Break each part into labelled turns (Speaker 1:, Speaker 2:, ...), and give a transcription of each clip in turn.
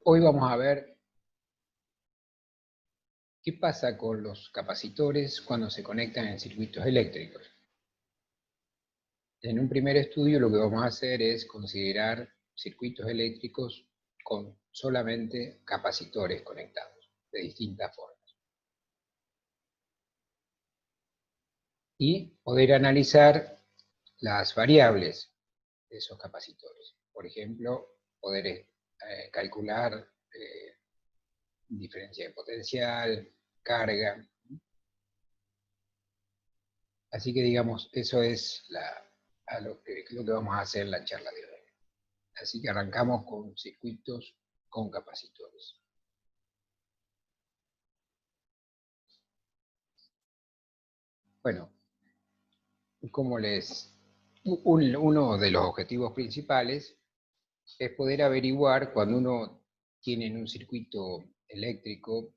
Speaker 1: Hoy vamos a ver qué pasa con los capacitores cuando se conectan en circuitos eléctricos. En un primer estudio lo que vamos a hacer es considerar circuitos eléctricos con solamente capacitores conectados de distintas formas. Y poder analizar las variables de esos capacitores. Por ejemplo, poder calcular diferencia de potencial, carga. Así que digamos, eso es lo que vamos a hacer en la charla de hoy. Así que arrancamos con circuitos con capacitores. Bueno, uno de los objetivos principales es poder averiguar cuando uno tiene en un circuito eléctrico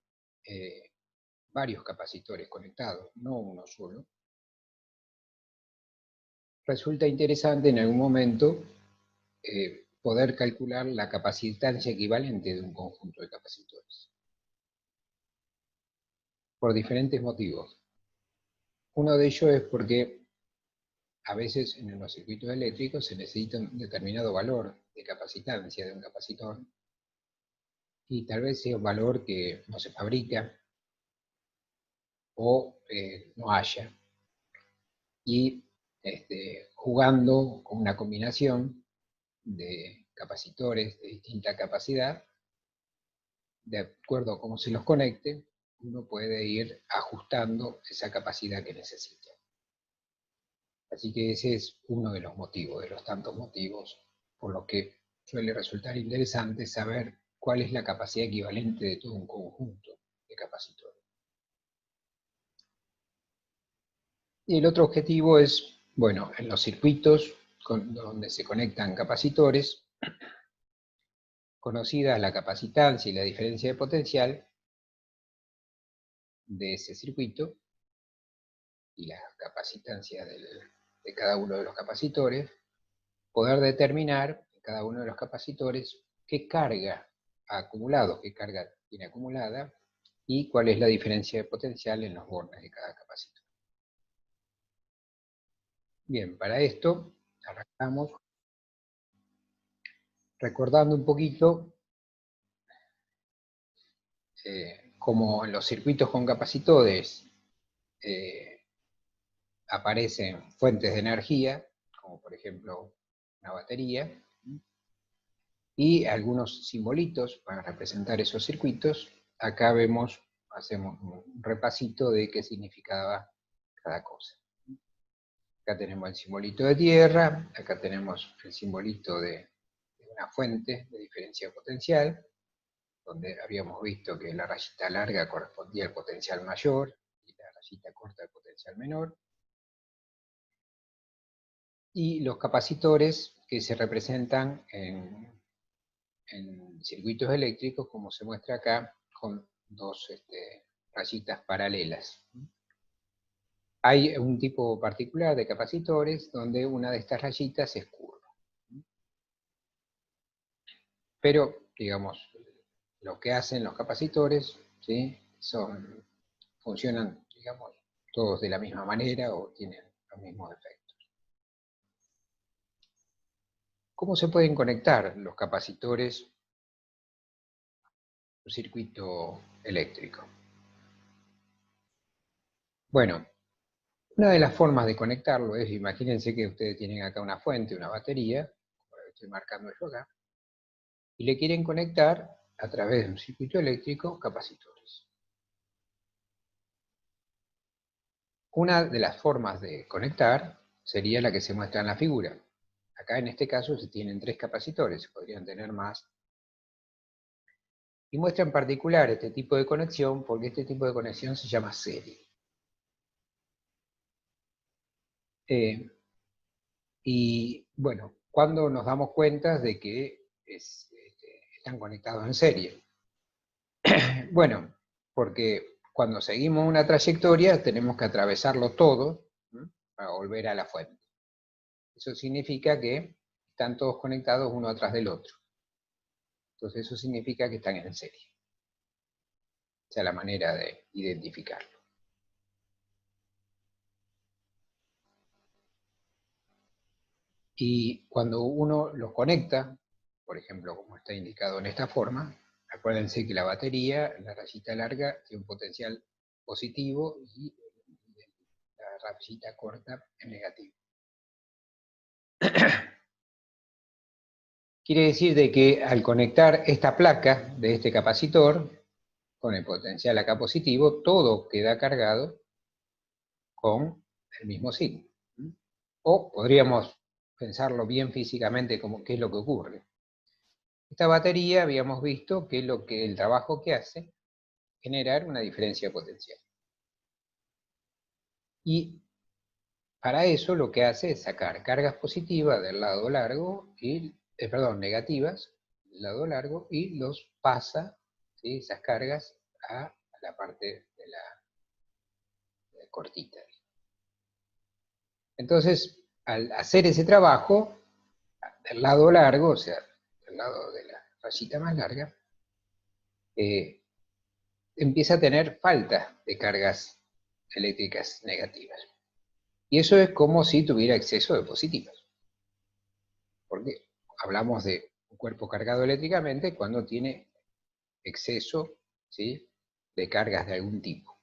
Speaker 1: varios capacitores conectados, no uno solo. Resulta interesante en algún momento poder calcular la capacitancia equivalente de un conjunto de capacitores. Por diferentes motivos. Uno de ellos es porque a veces en los circuitos eléctricos se necesita un determinado valor de capacitancia de un capacitor y tal vez sea un valor que no se fabrica o no haya. Y jugando con una combinación de capacitores de distinta capacidad, de acuerdo a cómo se los conecte, uno puede ir ajustando esa capacidad que necesita. Así que ese es uno de los motivos, de los tantos motivos, por los que suele resultar interesante saber cuál es la capacidad equivalente de todo un conjunto de capacitores. Y el otro objetivo es, bueno, en los circuitos donde se conectan capacitores, conocida la capacitancia y la diferencia de potencial de ese circuito y la capacitancia de cada uno de los capacitores, poder determinar en cada uno de los capacitores qué carga ha acumulado, qué carga tiene acumulada y cuál es la diferencia de potencial en los bornes de cada capacitor. Bien, para esto arrancamos recordando un poquito como en los circuitos con capacitores aparecen fuentes de energía, como por ejemplo una batería, y algunos simbolitos para representar esos circuitos. Acá hacemos un repasito de qué significaba cada cosa. Acá tenemos el simbolito de tierra, acá tenemos el simbolito de una fuente de diferencia potencial, donde habíamos visto que la rayita larga correspondía al potencial mayor y la rayita corta al potencial menor. Y los capacitores que se representan en circuitos eléctricos, como se muestra acá, con dos rayitas paralelas. Hay un tipo particular de capacitores donde una de estas rayitas es curva. Pero, digamos, lo que hacen los capacitores, ¿sí? Funcionan, digamos, todos de la misma manera o tienen los mismos efectos. ¿Cómo se pueden conectar los capacitores a un circuito eléctrico? Bueno, una de las formas de conectarlo es, imagínense que ustedes tienen acá una fuente, una batería, como estoy marcando yo acá, y le quieren conectar a través de un circuito eléctrico capacitores. Una de las formas de conectar sería la que se muestra en la figura. Acá en este caso se tienen 3 capacitores, podrían tener más. Y muestra en particular este tipo de conexión porque este tipo de conexión se llama serie. Y bueno, ¿cuándo nos damos cuenta de que están conectados en serie? Bueno, porque cuando seguimos una trayectoria tenemos que atravesarlo todo, ¿no?, para volver a la fuente. Eso significa que están todos conectados uno atrás del otro. Entonces eso significa que están en serie. Esa es la manera de identificarlo. Y cuando uno los conecta, por ejemplo, como está indicado en esta forma, acuérdense que la batería, la rayita larga, tiene un potencial positivo y la rayita corta es negativo. Quiere decir de que al conectar esta placa de este capacitor con el potencial acá positivo, todo queda cargado con el mismo signo. O podríamos pensarlo bien físicamente como qué es lo que ocurre. Esta batería habíamos visto que el trabajo que hace generar una diferencia potencial. Y para eso lo que hace es sacar cargas positivas del lado largo, negativas del lado largo, y los pasa, ¿sí?, esas cargas a la parte de la cortita. Entonces, al hacer ese trabajo, del lado largo, o sea, del lado de la rayita más larga, empieza a tener falta de cargas eléctricas negativas. Y eso es como si tuviera exceso de positivas. Porque hablamos de un cuerpo cargado eléctricamente cuando tiene exceso, ¿sí?, de cargas de algún tipo.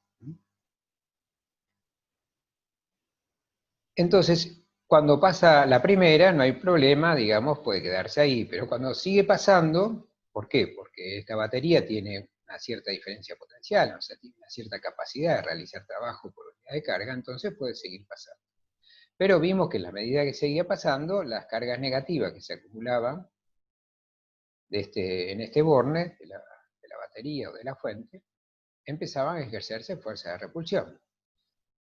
Speaker 1: Entonces, cuando pasa la primera, no hay problema, digamos, puede quedarse ahí. Pero cuando sigue pasando, ¿por qué? Porque esta batería tiene una cierta diferencia potencial, o sea, tiene una cierta capacidad de realizar trabajo por unidad de carga, entonces puede seguir pasando. Pero vimos que en la medida que seguía pasando, las cargas negativas que se acumulaban en este borne de la batería o de la fuente, empezaban a ejercerse fuerzas de repulsión.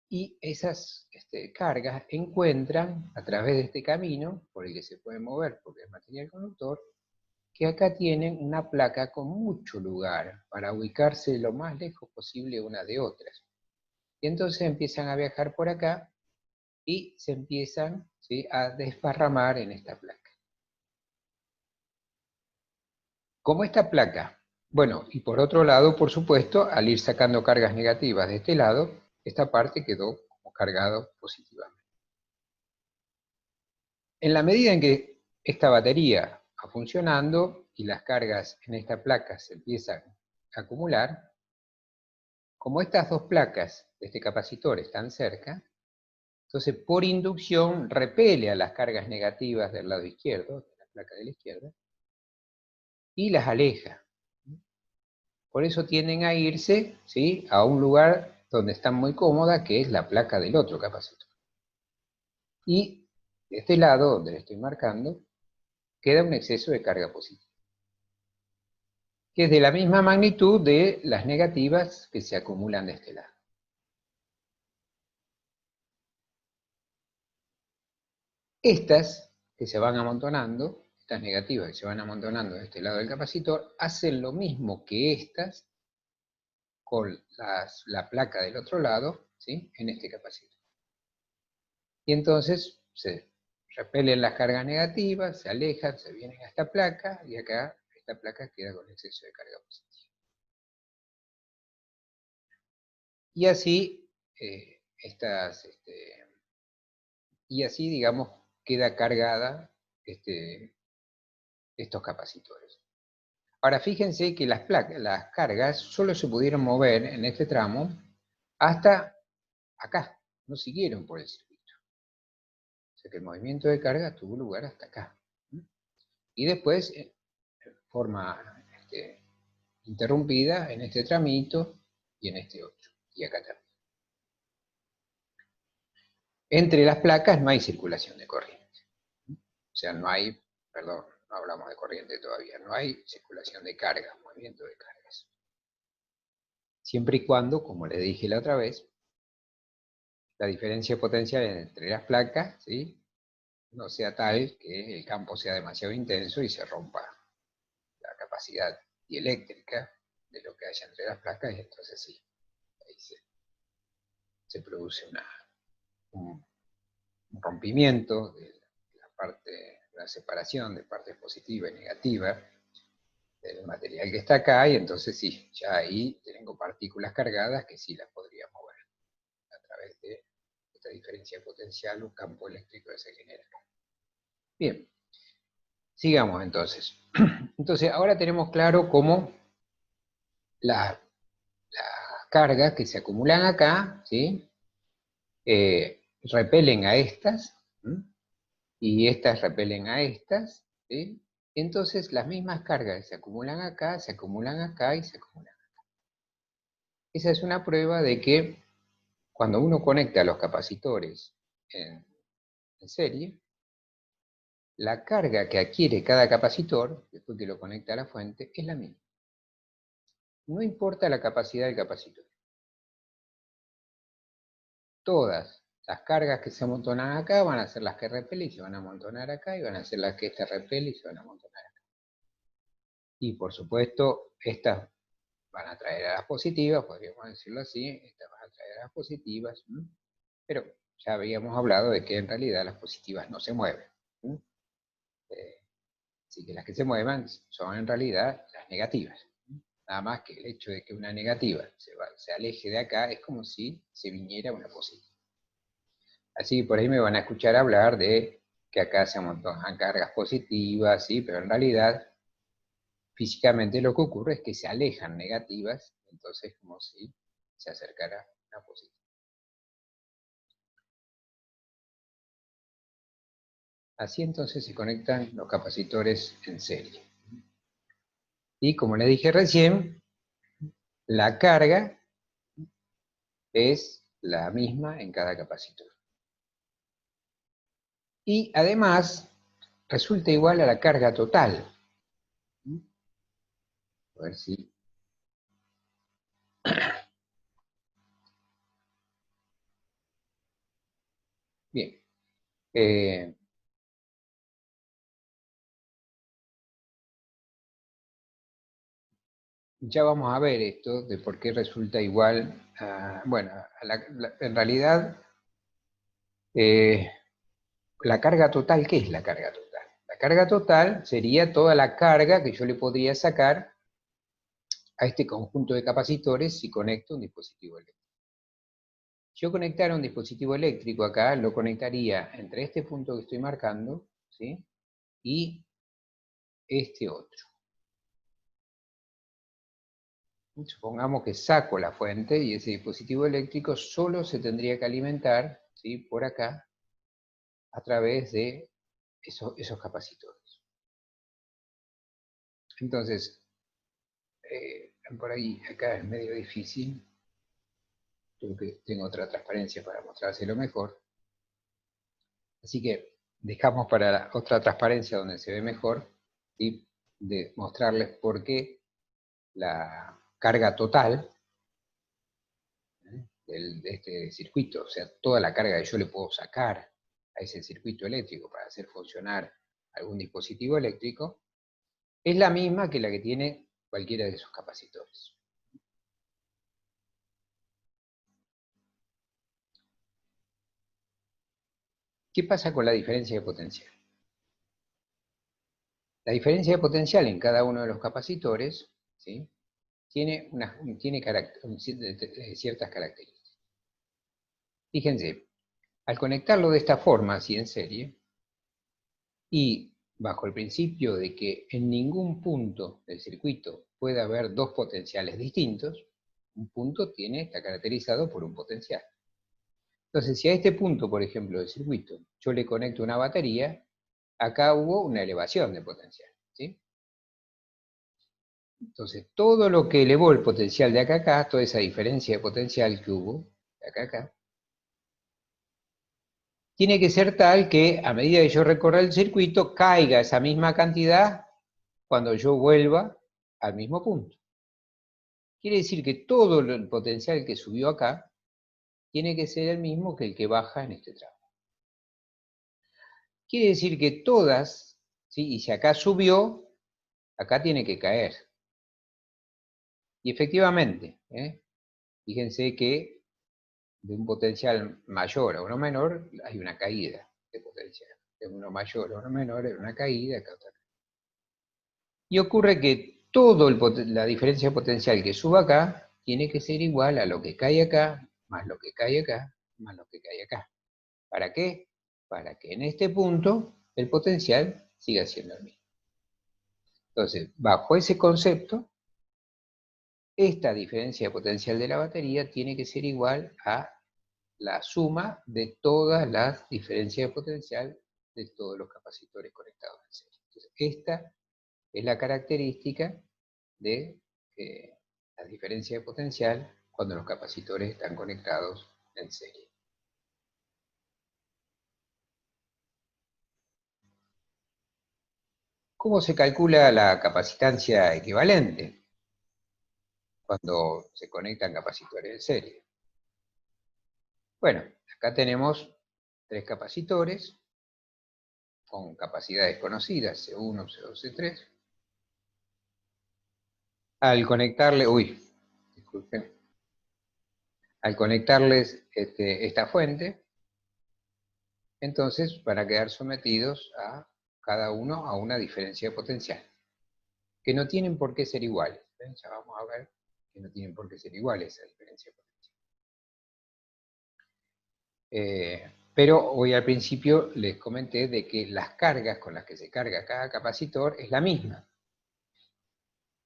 Speaker 1: Y esas cargas encuentran, a través de este camino, por el que se pueden mover, porque es material conductor, que acá tienen una placa con mucho lugar para ubicarse lo más lejos posible una de otras. Y entonces empiezan a viajar por acá y se empiezan, ¿sí?, a desparramar en esta placa. ¿Cómo esta placa? Bueno, y por otro lado, por supuesto, al ir sacando cargas negativas de este lado, esta parte quedó como cargado positivamente. En la medida en que esta batería va funcionando y las cargas en esta placa se empiezan a acumular, como estas dos placas de este capacitor están cerca, entonces por inducción repele a las cargas negativas del lado izquierdo, de la placa de la izquierda, y las aleja. Por eso tienden a irse, ¿sí?, a un lugar donde están muy cómodas, que es la placa del otro capacitor. Y de este lado, donde le estoy marcando, queda un exceso de carga positiva, que es de la misma magnitud de las negativas que se acumulan de este lado. Estas que se van amontonando, estas negativas que se van amontonando de este lado del capacitor, hacen lo mismo que estas con la placa del otro lado, ¿sí?, en este capacitor. Y entonces se repelen las cargas negativas, se alejan, se vienen a esta placa, y acá esta placa queda con exceso de carga positiva. Y así, digamos, queda cargada estos capacitores. Ahora fíjense que las cargas solo se pudieron mover en este tramo hasta acá, no siguieron por el circuito. O sea que el movimiento de carga tuvo lugar hasta acá. Y después, de forma interrumpida, en este tramito y en este otro, y acá también. Entre las placas no hay circulación de corriente. O sea, no hablamos de corriente todavía, no hay circulación de cargas, movimiento de cargas. Siempre y cuando, como le dije la otra vez, la diferencia potencial entre las placas, ¿sí?, no sea tal que el campo sea demasiado intenso y se rompa la capacidad dieléctrica de lo que haya entre las placas, y entonces sí, ahí se produce un rompimiento de la separación de partes positiva y negativa del material que está acá, y entonces sí, ya ahí tengo partículas cargadas que sí las podría mover a través de esta diferencia potencial, un campo eléctrico que se genera acá. Bien, sigamos entonces. Entonces, ahora tenemos claro cómo las cargas que se acumulan acá, ¿sí? Repelen a estas, ¿sí? Y estas repelen a estas, ¿sí? Entonces las mismas cargas se acumulan acá, se acumulan acá y se acumulan acá. Esa es una prueba de que cuando uno conecta los capacitores en serie, la carga que adquiere cada capacitor, después que lo conecta a la fuente, es la misma. No importa la capacidad del capacitor. Todas las cargas que se amontonan acá van a ser las que repelen y se van a amontonar acá, y van a ser las que esta repele y se van a amontonar acá. Y por supuesto, estas van a traer a las positivas, podríamos decirlo así, estas van a traer a las positivas, ¿m? Pero ya habíamos hablado de que en realidad las positivas no se mueven. Así que las que se muevan son en realidad las negativas. Nada más que el hecho de que una negativa se aleje de acá es como si se viniera una positiva. Así que por ahí me van a escuchar hablar de que acá se amontonan cargas positivas, ¿sí? Pero en realidad, físicamente lo que ocurre es que se alejan negativas, entonces como si se acercara una positiva. Así entonces se conectan los capacitores en serie. Y como les dije recién, la carga es la misma en cada capacitor. Y además, resulta igual a la carga total. A ver si... Bien. Ya vamos a ver esto de por qué resulta igual a, bueno, en realidad, la carga total, ¿qué es la carga total? La carga total sería toda la carga que yo le podría sacar a este conjunto de capacitores si conecto un dispositivo eléctrico. Si yo conectara un dispositivo eléctrico acá, lo conectaría entre este punto que estoy marcando, ¿sí? Y este otro. Supongamos que saco la fuente y ese dispositivo eléctrico solo se tendría que alimentar, ¿sí? Por acá, a través de esos capacitores. Entonces, por ahí, acá es medio difícil, creo que tengo otra transparencia para mostrárselo mejor. Así que dejamos para otra transparencia donde se ve mejor, y de mostrarles por qué la carga total de este circuito, o sea, toda la carga que yo le puedo sacar a ese circuito eléctrico para hacer funcionar algún dispositivo eléctrico, es la misma que la que tiene cualquiera de esos capacitores. ¿Qué pasa con la diferencia de potencial? La diferencia de potencial en cada uno de los capacitores, ¿sí? tiene ciertas características. Fíjense, al conectarlo de esta forma, así en serie, y bajo el principio de que en ningún punto del circuito puede haber dos potenciales distintos, un punto está caracterizado por un potencial. Entonces, si a este punto, por ejemplo, del circuito, yo le conecto una batería, acá hubo una elevación de potencial, ¿sí? Entonces, todo lo que elevó el potencial de acá a acá, toda esa diferencia de potencial que hubo, de acá a acá, tiene que ser tal que a medida que yo recorra el circuito, caiga esa misma cantidad cuando yo vuelva al mismo punto. Quiere decir que todo el potencial que subió acá tiene que ser el mismo que el que baja en este tramo. Quiere decir que todas, ¿sí? Y si acá subió, acá tiene que caer. Y efectivamente, fíjense que de un potencial mayor a uno menor hay una caída de potencial. De uno mayor a uno menor hay una caída, acá otra. Y ocurre que la diferencia potencial que suba acá tiene que ser igual a lo que cae acá, más lo que cae acá, más lo que cae acá. ¿Para qué? Para que en este punto el potencial siga siendo el mismo. Entonces, bajo ese concepto, esta diferencia potencial de la batería tiene que ser igual a la suma de todas las diferencias de potencial de todos los capacitores conectados en serie. Entonces, esta es la característica de la diferencia de potencial cuando los capacitores están conectados en serie. ¿Cómo se calcula la capacitancia equivalente cuando se conectan capacitores en serie? Bueno, acá tenemos tres capacitores con capacidades conocidas, C1, C2, C3. Al conectarle, disculpen, al conectarles esta fuente, entonces van a quedar sometidos a cada uno a una diferencia de potencial, que no tienen por qué ser iguales. ¿Ven? Ya vamos a ver que no tienen por qué ser iguales esa diferencia de potencial. Pero hoy al principio les comenté de que las cargas con las que se carga cada capacitor es la misma.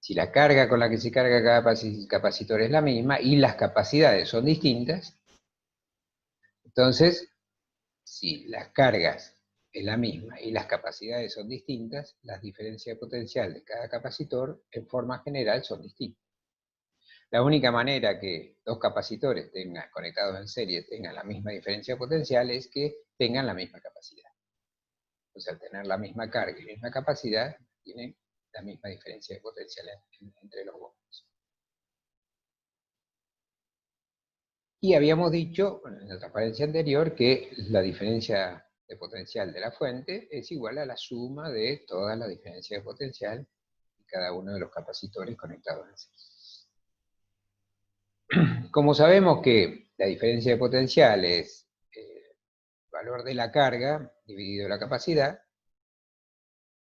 Speaker 1: Si la carga con la que se carga cada capacitor es la misma y las capacidades son distintas, entonces, si las cargas es la misma y las capacidades son distintas, las diferencias de potencial de cada capacitor en forma general son distintas. La única manera que dos capacitores conectados en serie tengan la misma diferencia de potencial es que tengan la misma capacidad. Entonces, al tener la misma carga y la misma capacidad, tienen la misma diferencia de potencial entre los bombos. Y habíamos dicho, en la transparencia anterior, que la diferencia de potencial de la fuente es igual a la suma de todas las diferencias de potencial de cada uno de los capacitores conectados en serie. Como sabemos que la diferencia de potencial es el valor de la carga dividido la capacidad,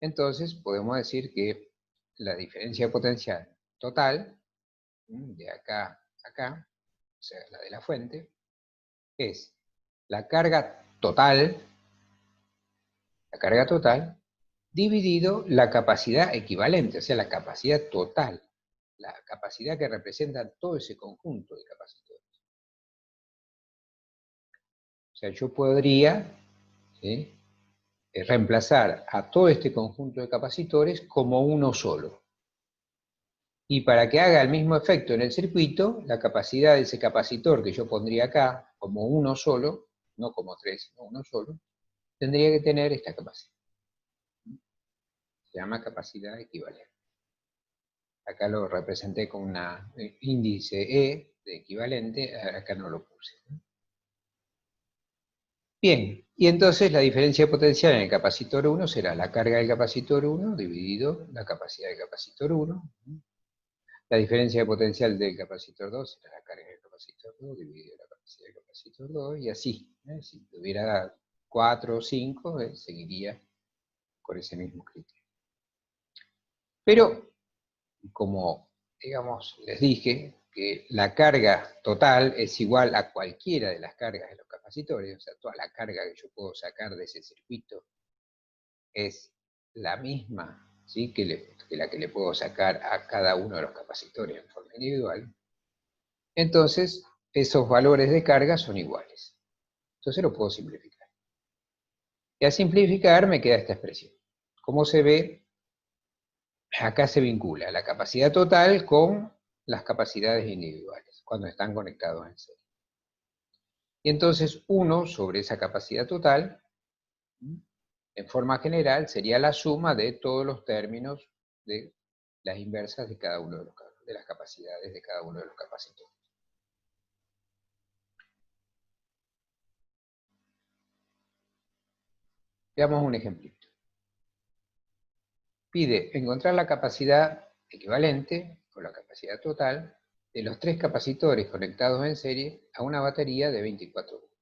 Speaker 1: entonces podemos decir que la diferencia de potencial total, de acá a acá, o sea, la de la fuente, es la carga total, dividido la capacidad equivalente, o sea, la capacidad total, la capacidad que representa todo ese conjunto de capacitores. O sea, yo podría reemplazar a todo este conjunto de capacitores como uno solo. Y para que haga el mismo efecto en el circuito, la capacidad de ese capacitor que yo pondría acá como uno solo, no como tres, sino uno solo, tendría que tener esta capacidad. Se llama capacidad equivalente. Acá lo representé con un índice E de equivalente, acá no lo puse. Bien, y entonces la diferencia de potencial en el capacitor 1 será la carga del capacitor 1 dividido la capacidad del capacitor 1. La diferencia de potencial del capacitor 2 será la carga del capacitor 2 dividido la capacidad del capacitor 2, y así. Si tuviera 4 o 5, seguiría con ese mismo criterio. Pero, como, digamos, les dije, que la carga total es igual a cualquiera de las cargas de los capacitores, o sea, toda la carga que yo puedo sacar de ese circuito es la misma, ¿sí?, que la que le puedo sacar a cada uno de los capacitores en forma individual. Entonces, esos valores de carga son iguales. Entonces lo puedo simplificar. Y al simplificar me queda esta expresión. Como se ve, acá se vincula la capacidad total con las capacidades individuales, cuando están conectados en serie. Y entonces 1 sobre esa capacidad total, en forma general, sería la suma de todos los términos de las inversas de cada uno de las capacidades de cada uno de los capacitores. Veamos un ejemplito. Pide encontrar la capacidad equivalente, o la capacidad total, de los tres capacitores conectados en serie a una batería de 24 volts.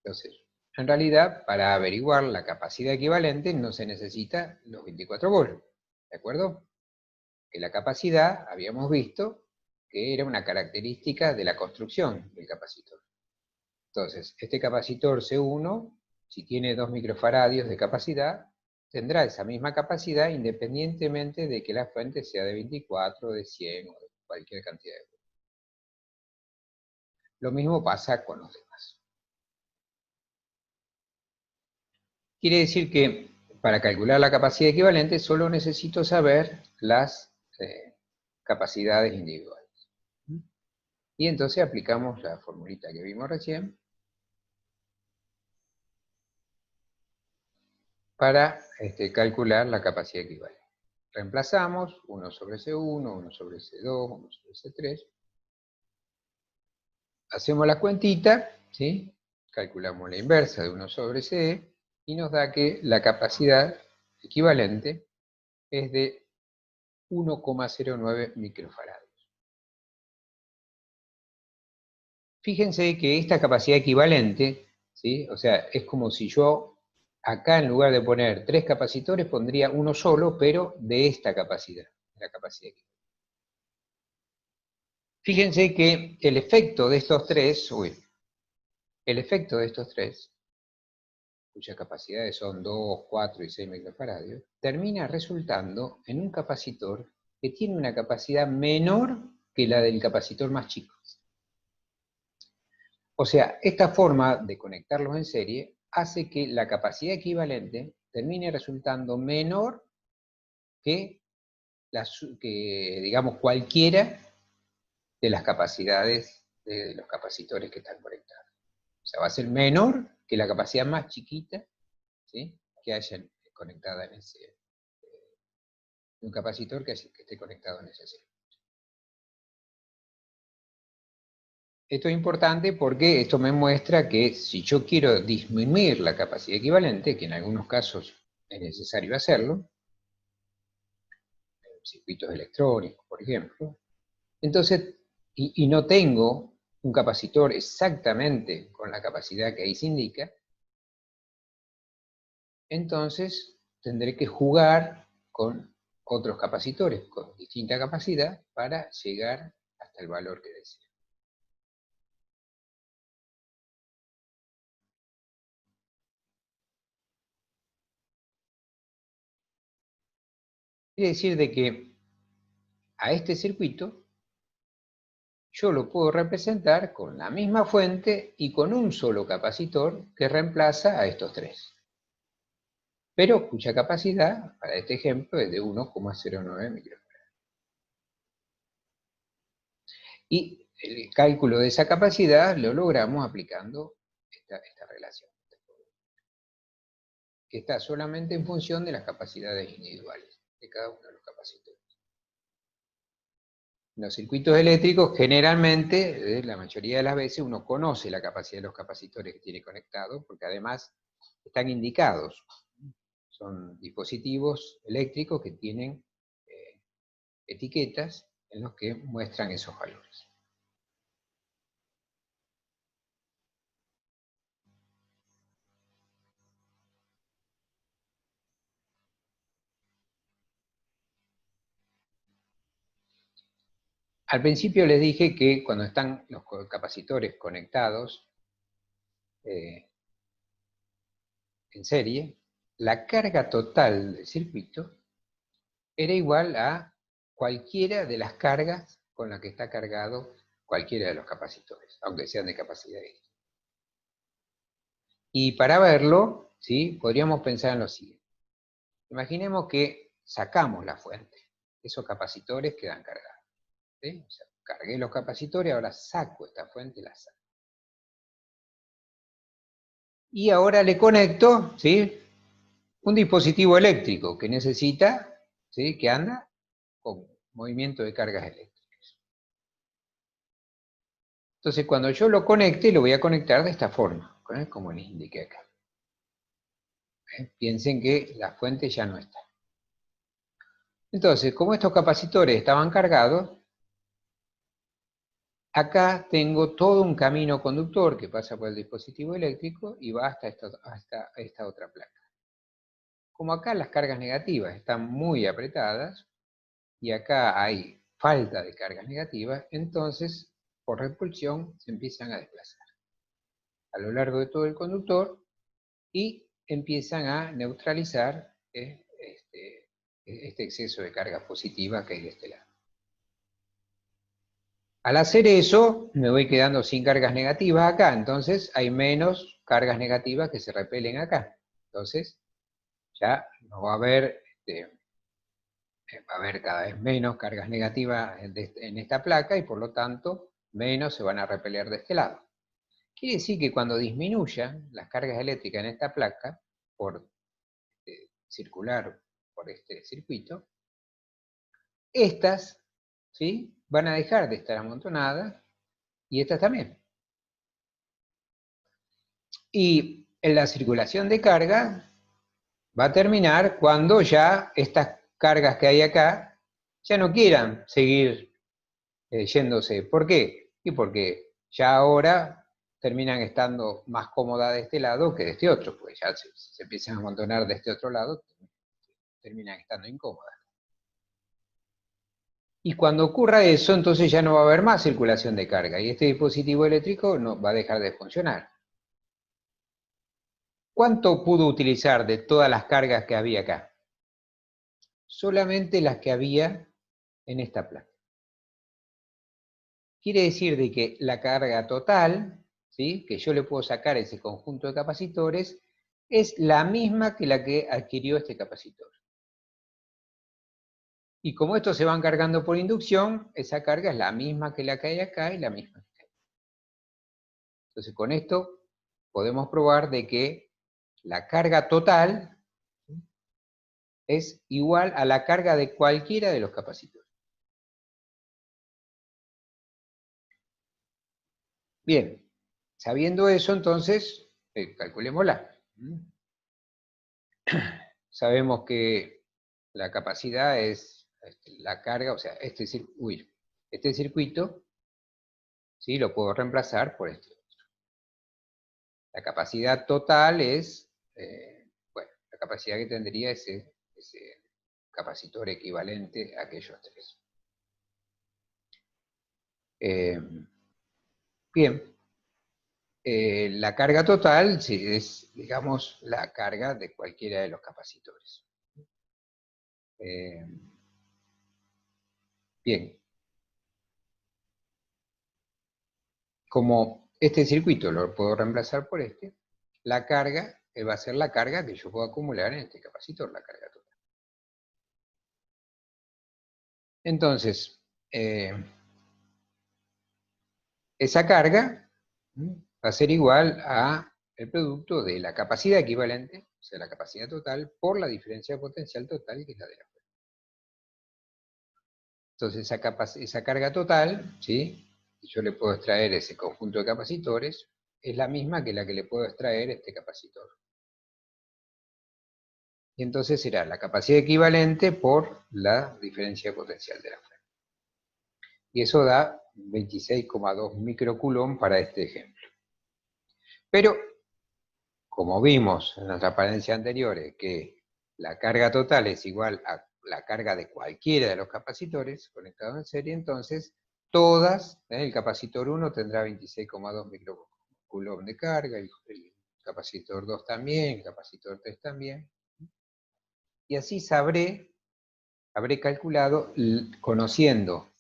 Speaker 1: Entonces, En realidad, para averiguar la capacidad equivalente no se necesita los 24 volts, ¿de acuerdo? Que la capacidad, habíamos visto, que era una característica de la construcción del capacitor. Entonces, este capacitor C1, si tiene 2 microfaradios de capacidad, tendrá esa misma capacidad independientemente de que la fuente sea de 24, de 100 o de cualquier cantidad de volts. Lo mismo pasa con los demás. Quiere decir que para calcular la capacidad equivalente solo necesito saber las capacidades individuales. Y entonces aplicamos la formulita que vimos recién para calcular la capacidad equivalente. Reemplazamos 1 sobre C1, 1 sobre C2, 1 sobre C3. Hacemos la cuentita, ¿sí? Calculamos la inversa de 1 sobre C y nos da que la capacidad equivalente es de 1,09 microfaradios. Fíjense que esta capacidad equivalente, ¿sí? O sea, es como si yo acá en lugar de poner 3 capacitores pondría uno solo, pero de esta capacidad, la capacidad equivalente. Fíjense que el efecto de estos tres, cuyas capacidades son 2, 4 y 6 microfaradios, termina resultando en un capacitor que tiene una capacidad menor que la del capacitor más chico. O sea, esta forma de conectarlos en serie hace que la capacidad equivalente termine resultando menor que digamos, cualquiera de las capacidades de los capacitores que están conectados. O sea, va a ser menor que la capacidad más chiquita, ¿sí?, que haya conectada en un capacitor que esté conectado en ese serie. Esto es importante porque esto me muestra que si yo quiero disminuir la capacidad equivalente, que en algunos casos es necesario hacerlo, en circuitos electrónicos, por ejemplo, entonces, y no tengo un capacitor exactamente con la capacidad que ahí se indica, entonces tendré que jugar con otros capacitores con distinta capacidad para llegar hasta el valor que deseo. Quiere decir de que a este circuito yo lo puedo representar con la misma fuente y con un solo capacitor que reemplaza a estos tres, pero cuya capacidad, para este ejemplo, es de 1,09 microfarad. Y el cálculo de esa capacidad lo logramos aplicando esta relación, que está solamente en función de las capacidades individuales de cada uno de los capacitores. En los circuitos eléctricos, generalmente, la mayoría de las veces, uno conoce la capacidad de los capacitores que tiene conectados, porque además están indicados. Son dispositivos eléctricos que tienen etiquetas en los que muestran esos valores. Al principio les dije que cuando están los capacitores conectados en serie, la carga total del circuito era igual a cualquiera de las cargas con las que está cargado cualquiera de los capacitores, aunque sean de capacidad X. Y para verlo, ¿sí?, podríamos pensar en lo siguiente. Imaginemos que sacamos la fuente, esos capacitores quedan cargados, ¿sí? O sea, cargué los capacitores, ahora saco esta fuente y la saco. Y ahora le conecto, ¿sí?, un dispositivo eléctrico que necesita, ¿sí?, que anda con movimiento de cargas eléctricas. Entonces, cuando yo lo conecte, lo voy a conectar de esta forma, como les indiqué acá. Piensen que la fuente ya no está. Entonces, como estos capacitores estaban cargados, acá tengo todo un camino conductor que pasa por el dispositivo eléctrico y va hasta esta otra placa. Como acá las cargas negativas están muy apretadas y acá hay falta de cargas negativas, entonces por repulsión se empiezan a desplazar a lo largo de todo el conductor y empiezan a neutralizar este exceso de carga positiva que hay de este lado. Al hacer eso, me voy quedando sin cargas negativas acá, entonces hay menos cargas negativas que se repelen acá. Entonces, ya no va a haber, va a haber cada vez menos cargas negativas en esta placa y por lo tanto, menos se van a repeler de este lado. Quiere decir que cuando disminuyan las cargas eléctricas en esta placa, por circular por este circuito, estas, ¿sí?, van a dejar de estar amontonadas y estas también. Y en la circulación de carga va a terminar cuando ya estas cargas que hay acá ya no quieran seguir yéndose. ¿Por qué? Y porque ya ahora terminan estando más cómodas de este lado que de este otro, porque ya se empiezan a amontonar de este otro lado, terminan estando incómodas. Y cuando ocurra eso, entonces ya no va a haber más circulación de carga y este dispositivo eléctrico no, va a dejar de funcionar. ¿Cuánto pudo utilizar de todas las cargas que había acá? Solamente las que había en esta placa. Quiere decir de que la carga total, ¿sí?, que yo le puedo sacar a ese conjunto de capacitores, es la misma que la que adquirió este capacitor. Y como estos se van cargando por inducción, esa carga es la misma que la que hay acá y la misma que hay. Entonces con esto podemos probar de que la carga total es igual a la carga de cualquiera de los capacitores. Bien, sabiendo eso, entonces, calculémosla. Sabemos que la capacidad es la carga, o sea, este circuito, ¿sí?, lo puedo reemplazar por este otro. La capacidad total es, bueno, la capacidad que tendría ese capacitor equivalente a aquellos tres. Bien. La carga total es, digamos, la carga de cualquiera de los capacitores. Bien. Como este circuito lo puedo reemplazar por este, la carga va a ser la carga que yo puedo acumular en este capacitor, la carga total. Entonces, esa carga va a ser igual a el producto de la capacidad equivalente, o sea, la capacidad total, por la diferencia potencial total, que es la de la fuerza. Entonces, esa carga total, ¿sí?, si yo le puedo extraer ese conjunto de capacitores, es la misma que la que le puedo extraer este capacitor. Y entonces será la capacidad equivalente por la diferencia potencial de la fuerza. Y eso da 26,2 microcoulomb para este ejemplo. Pero, como vimos en las transparencias anteriores, que la carga total es igual a la carga de cualquiera de los capacitores conectados en serie, entonces todas, el capacitor 1 tendrá 26,2 microcoulomb de carga, el capacitor 2 también, el capacitor 3 también. Y así habré calculado, conociendo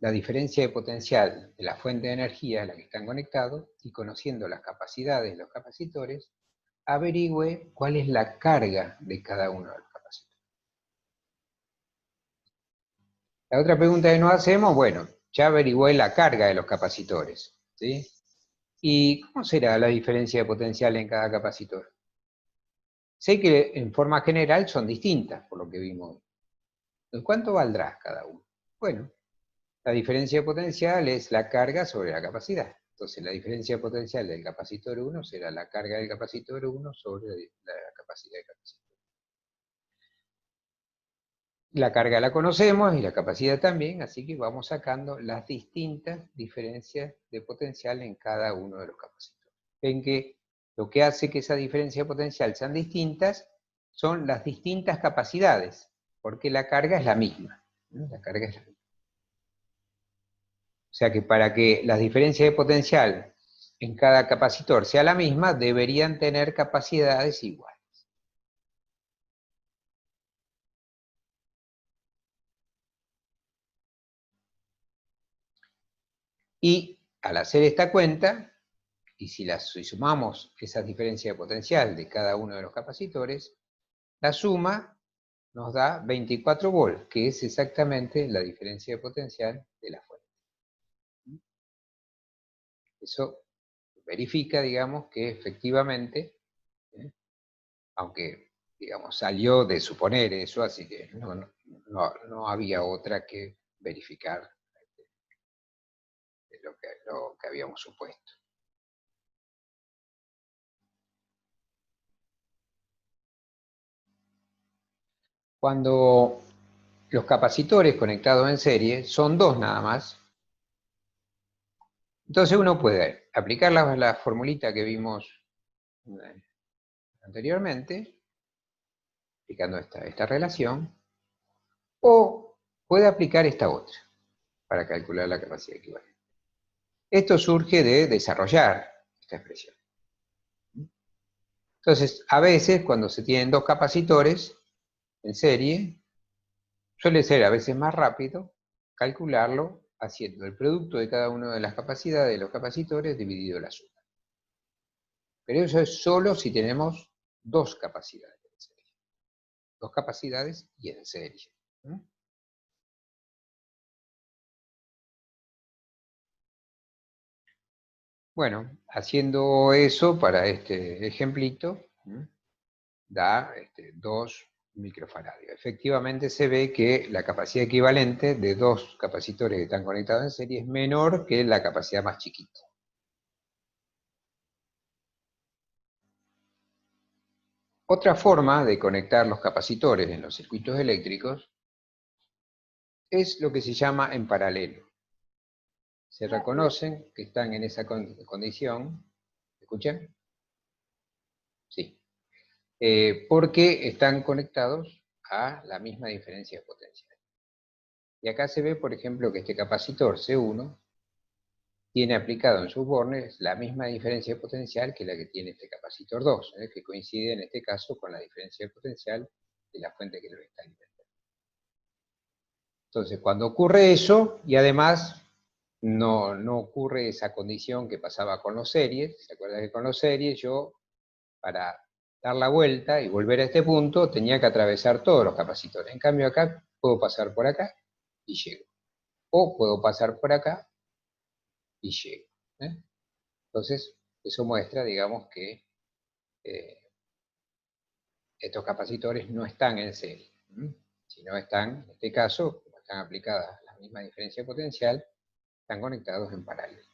Speaker 1: la diferencia de potencial de la fuente de energía a la que están conectados y conociendo las capacidades de los capacitores, averigüe cuál es la carga de cada uno de los capacitores. La otra pregunta que nos hacemos, bueno, ya averigüé la carga de los capacitores, ¿sí? ¿Y cómo será la diferencia de potencial en cada capacitor? Sé que en forma general son distintas, por lo que vimos. Entonces, ¿cuánto valdrá cada uno? Bueno, la diferencia de potencial es la carga sobre la capacidad. Entonces, la diferencia de potencial del capacitor 1 será la carga del capacitor 1 sobre la capacidad del capacitor. La carga la conocemos y la capacidad también, así que vamos sacando las distintas diferencias de potencial en cada uno de los capacitores. Ven que lo que hace que esa diferencia de potencial sean distintas son las distintas capacidades, porque la carga es la misma, ¿no? La carga es la misma. O sea que para que las diferencias de potencial en cada capacitor sea la misma, deberían tener capacidades iguales. Y al hacer esta cuenta, y si sumamos esas diferencias de potencial de cada uno de los capacitores, la suma nos da 24 volts, que es exactamente la diferencia de potencial de la fuente. Eso verifica, digamos, que efectivamente, aunque, digamos, salió de suponer eso, así que no había otra que verificar lo que habíamos supuesto. Cuando los capacitores conectados en serie son dos nada más, entonces uno puede aplicar la formulita que vimos anteriormente, aplicando esta relación, o puede aplicar esta otra para calcular la capacidad equivalente. Esto surge de desarrollar esta expresión. Entonces, a veces cuando se tienen dos capacitores en serie, suele ser a veces más rápido calcularlo haciendo el producto de cada una de las capacidades de los capacitores dividido la suma. Pero eso es solo si tenemos dos capacidades en serie. Dos capacidades y en serie. Bueno, haciendo eso para este ejemplito, da 2 microfaradios. Efectivamente se ve que la capacidad equivalente de dos capacitores que están conectados en serie es menor que la capacidad más chiquita. Otra forma de conectar los capacitores en los circuitos eléctricos es lo que se llama en paralelo. Se reconocen que están en esa condición. ¿Escuchan? Sí. Porque están conectados a la misma diferencia de potencial. Y acá se ve, por ejemplo, que este capacitor C1 tiene aplicado en sus bornes la misma diferencia de potencial que la que tiene este capacitor 2, que coincide en este caso con la diferencia de potencial de la fuente que lo está alimentando. Entonces, cuando ocurre eso, y además no ocurre esa condición que pasaba con los series, ¿se acuerdan que con los series yo, para dar la vuelta y volver a este punto, tenía que atravesar todos los capacitores? En cambio acá, puedo pasar por acá y llego. O puedo pasar por acá y llego. Entonces, eso muestra, digamos, que estos capacitores no están en serie, sino están, en este caso, como están aplicadas las mismas diferencias de potencial, están conectados en paralelo.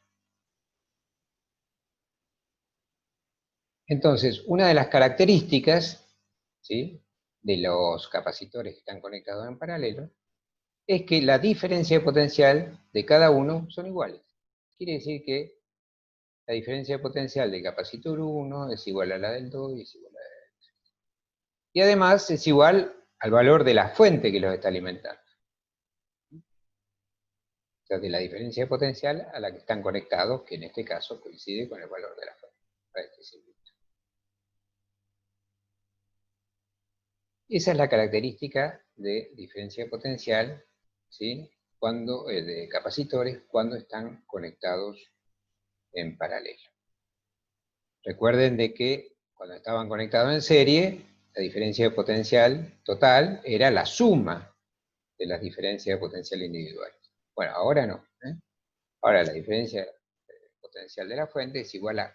Speaker 1: Entonces, una de las características, ¿sí?, de los capacitores que están conectados en paralelo es que la diferencia de potencial de cada uno son iguales. Quiere decir que la diferencia de potencial del capacitor 1 es igual a la del 2 y es igual a la del 3. Y además es igual al valor de la fuente que los está alimentando. O sea, de la diferencia de potencial a la que están conectados, que en este caso coincide con el valor de la fuente para este circuito. Esa es la característica de diferencia de potencial, ¿sí?, de capacitores cuando están conectados en paralelo. Recuerden de que cuando estaban conectados en serie, la diferencia de potencial total era la suma de las diferencias de potencial individuales. Bueno, ahora no. Ahora la diferencia potencial de la fuente es igual a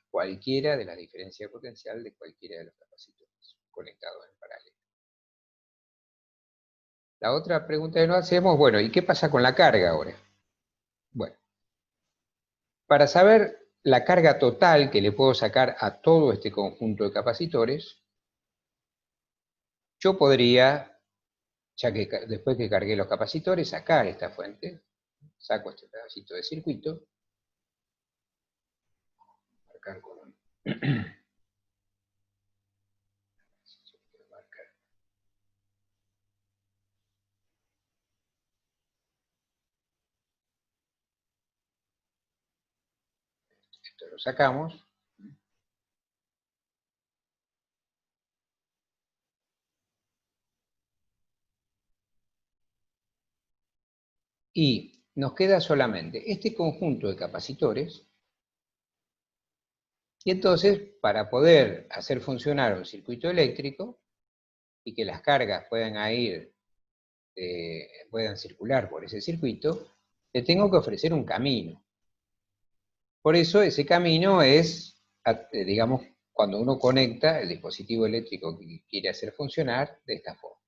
Speaker 1: cualquiera de las diferencias de potencial de cualquiera de los capacitores conectados en paralelo. La otra pregunta que nos hacemos, bueno, ¿y qué pasa con la carga ahora? Bueno, para saber la carga total que le puedo sacar a todo este conjunto de capacitores, yo podría ya que después que cargué los capacitores, sacar esta fuente, saco este pedacito de circuito, marcar con un... Esto lo sacamos. Y nos queda solamente este conjunto de capacitores. Y entonces, para poder hacer funcionar un circuito eléctrico y que las cargas puedan circular por ese circuito, le tengo que ofrecer un camino. Por eso ese camino es, digamos, cuando uno conecta el dispositivo eléctrico que quiere hacer funcionar de esta forma.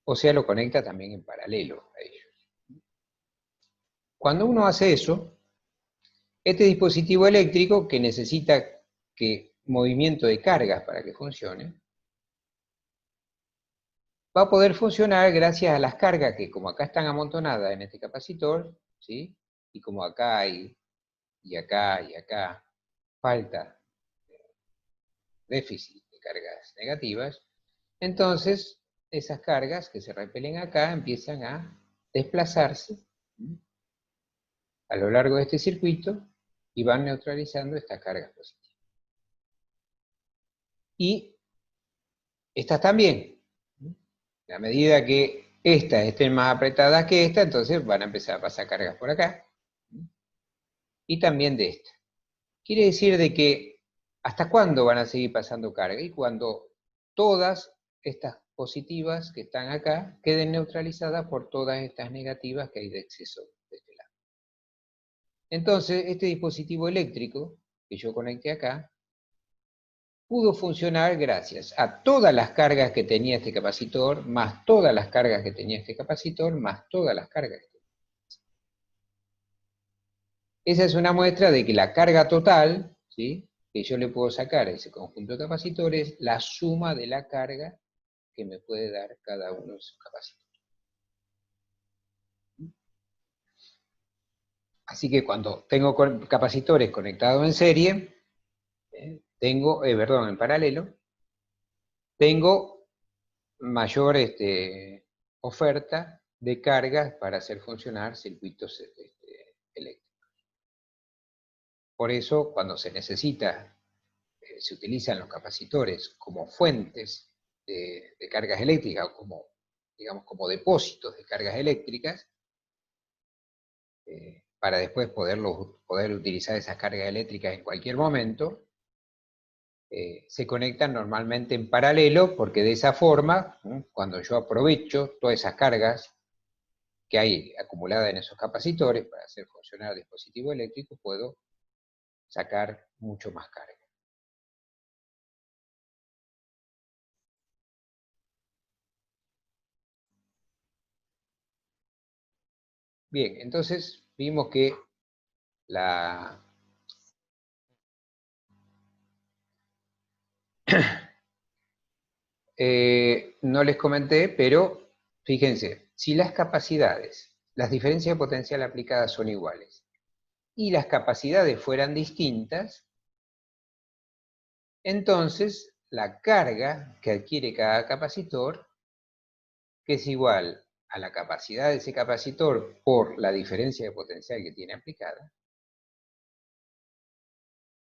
Speaker 1: O sea, lo conecta también en paralelo a ellos. Cuando uno hace eso, este dispositivo eléctrico que necesita movimiento de cargas para que funcione, va a poder funcionar gracias a las cargas que, como acá están amontonadas en este capacitor, ¿sí? Y como acá hay, y acá, falta déficit de cargas negativas, entonces esas cargas que se repelen acá empiezan a desplazarse a lo largo de este circuito y van neutralizando estas cargas positivas. Y estas también. A medida que estas estén más apretadas que esta, entonces van a empezar a pasar cargas por acá. Y también de esta. Quiere decir de que ¿hasta cuándo van a seguir pasando carga? Y cuando todas estas positivas que están acá queden neutralizadas por todas estas negativas que hay de exceso de este lado. Entonces, este dispositivo eléctrico que yo conecté acá pudo funcionar gracias a todas las cargas que tenía este capacitor, más todas las cargas que tenía este capacitor, más todas las cargas que tenía. Esa es una muestra de que la carga total, ¿sí?, que yo le puedo sacar a ese conjunto de capacitores, la suma de la carga que me puede dar cada uno de esos capacitores. Así que cuando tengo capacitores conectados en serie, en paralelo, tengo mayor oferta de cargas para hacer funcionar circuitos eléctricos. Por eso, cuando se necesita, se utilizan los capacitores como fuentes de cargas eléctricas, o como, digamos, como depósitos de cargas eléctricas, para después poder utilizar esas cargas eléctricas en cualquier momento, se conectan normalmente en paralelo, porque de esa forma, cuando yo aprovecho todas esas cargas que hay acumuladas en esos capacitores para hacer funcionar el dispositivo eléctrico, puedo sacar mucho más carga. Bien, entonces vimos que no les comenté, pero fíjense, si las capacidades, las diferencias de potencial aplicadas son iguales, y las capacidades fueran distintas, entonces la carga que adquiere cada capacitor, que es igual a la capacidad de ese capacitor por la diferencia de potencial que tiene aplicada.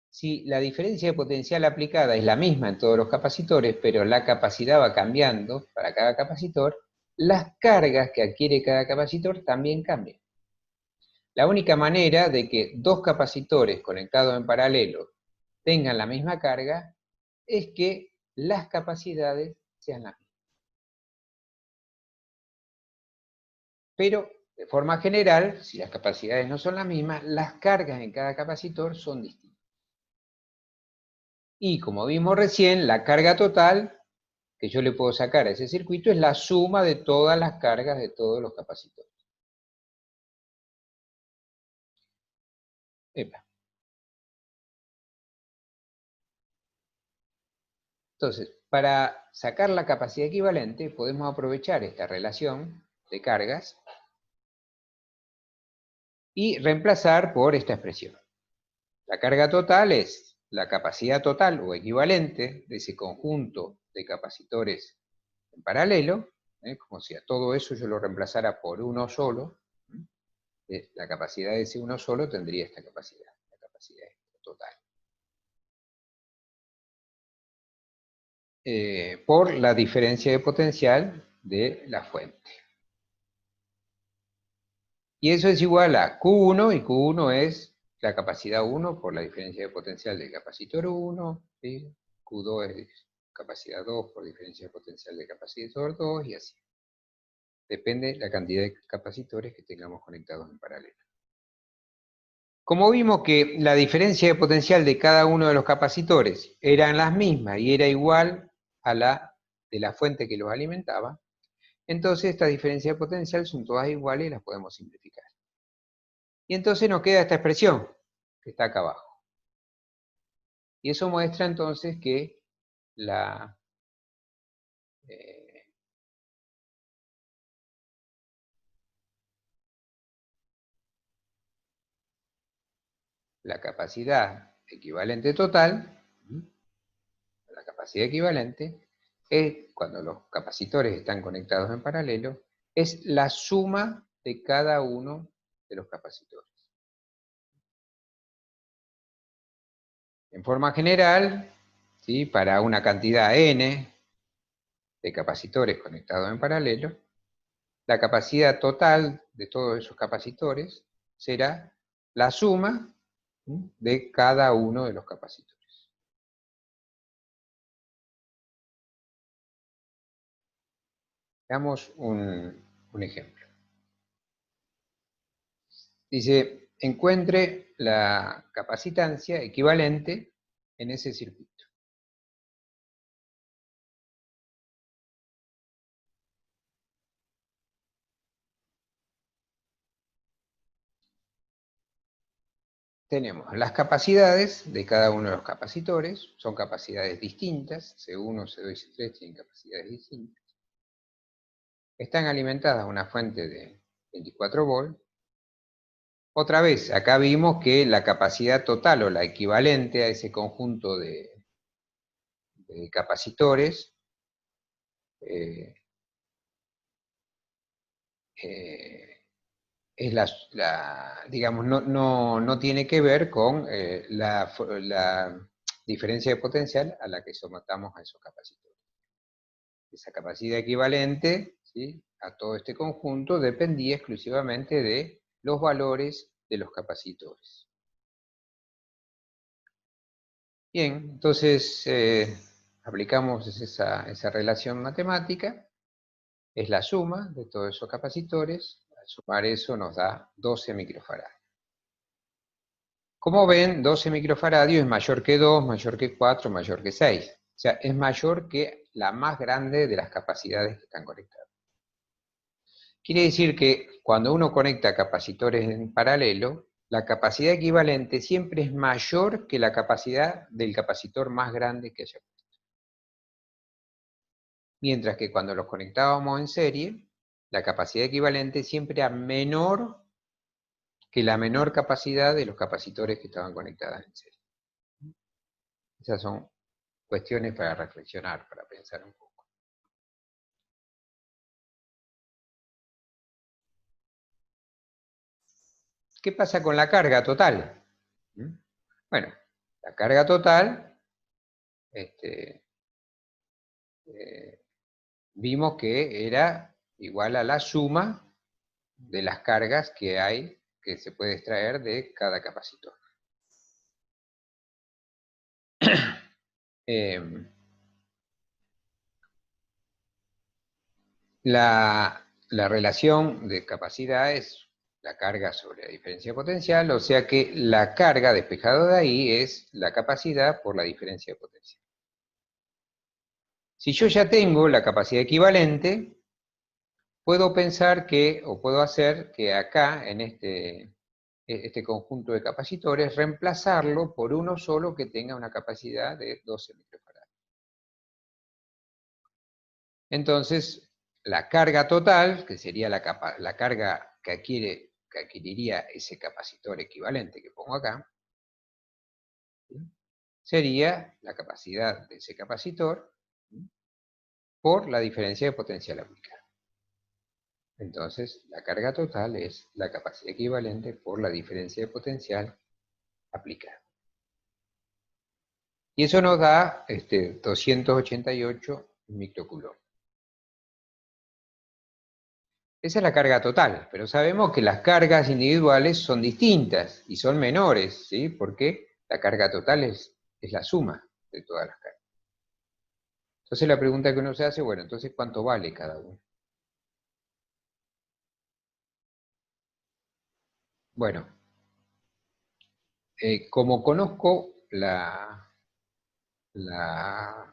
Speaker 1: Si la diferencia de potencial aplicada es la misma en todos los capacitores, pero la capacidad va cambiando para cada capacitor, las cargas que adquiere cada capacitor también cambian. La única manera de que dos capacitores conectados en paralelo tengan la misma carga es que las capacidades sean las mismas. Pero, de forma general, si las capacidades no son las mismas, las cargas en cada capacitor son distintas. Y como vimos recién, la carga total que yo le puedo sacar a ese circuito es la suma de todas las cargas de todos los capacitores. Epa. Entonces, para sacar la capacidad equivalente, podemos aprovechar esta relación de cargas y reemplazar por esta expresión. La carga total es la capacidad total o equivalente de ese conjunto de capacitores en paralelo, como si a todo eso yo lo reemplazara por uno solo. La capacidad de ese uno solo tendría esta capacidad, la capacidad total. Por la diferencia de potencial de la fuente. Y eso es igual a Q1, y Q1 es la capacidad 1 por la diferencia de potencial del capacitor 1, ¿sí? Q2 es capacidad 2 por diferencia de potencial del capacitor 2, y así. Depende de la cantidad de capacitores que tengamos conectados en paralelo. Como vimos que la diferencia de potencial de cada uno de los capacitores eran las mismas y era igual a la de la fuente que los alimentaba, entonces estas diferencias de potencial son todas iguales y las podemos simplificar. Y entonces nos queda esta expresión, que está acá abajo. Y eso muestra entonces que la capacidad equivalente total, la capacidad equivalente, es, cuando los capacitores están conectados en paralelo, es la suma de cada uno de los capacitores. En forma general, ¿sí?, para una cantidad n de capacitores conectados en paralelo, la capacidad total de todos esos capacitores será la suma de cada uno de los capacitores. Veamos un ejemplo. Dice, encuentre la capacitancia equivalente en ese circuito. Tenemos las capacidades de cada uno de los capacitores, son capacidades distintas, C1, C2 y C3 tienen capacidades distintas. Están alimentadas a una fuente de 24 volts. Otra vez, acá vimos que la capacidad total o la equivalente a ese conjunto de capacitores es digamos, no tiene que ver con la diferencia de potencial a la que sometamos a esos capacitores. Esa capacidad equivalente, ¿sí?, a todo este conjunto dependía exclusivamente de los valores de los capacitores. Bien, entonces aplicamos esa relación matemática, es la suma de todos esos capacitores, al sumar eso nos da 12 microfaradios. Como ven, 12 microfaradios es mayor que 2, mayor que 4, mayor que 6. O sea, es mayor que la más grande de las capacidades que están conectadas. Quiere decir que cuando uno conecta capacitores en paralelo, la capacidad equivalente siempre es mayor que la capacidad del capacitor más grande que haya puesto. Mientras que cuando los conectábamos en serie, la capacidad equivalente siempre era menor que la menor capacidad de los capacitores que estaban conectados en serie. Esas son cuestiones para reflexionar, para pensar un poco. ¿Qué pasa con la carga total? Bueno, la carga total, vimos que era igual a la suma de las cargas que hay, que se puede extraer de cada capacitor. La relación de capacidad es la carga sobre la diferencia potencial, o sea que la carga despejada de ahí es la capacidad por la diferencia de potencial. Si yo ya tengo la capacidad equivalente, puedo pensar que, o puedo hacer que acá, en este conjunto de capacitores, reemplazarlo por uno solo que tenga una capacidad de 12 microfarads. Entonces, la carga total, que sería la carga que adquiriría ese capacitor equivalente que pongo acá, ¿sí?, sería la capacidad de ese capacitor, ¿sí?, por la diferencia de potencial aplicada. Entonces, la carga total es la capacidad equivalente por la diferencia de potencial aplicada. Y eso nos da 288 microcoulomb. Esa es la carga total, pero sabemos que las cargas individuales son distintas y son menores, ¿sí? Porque la carga total es la suma de todas las cargas. Entonces la pregunta que uno se hace, bueno, entonces ¿cuánto vale cada uno? Bueno, como conozco las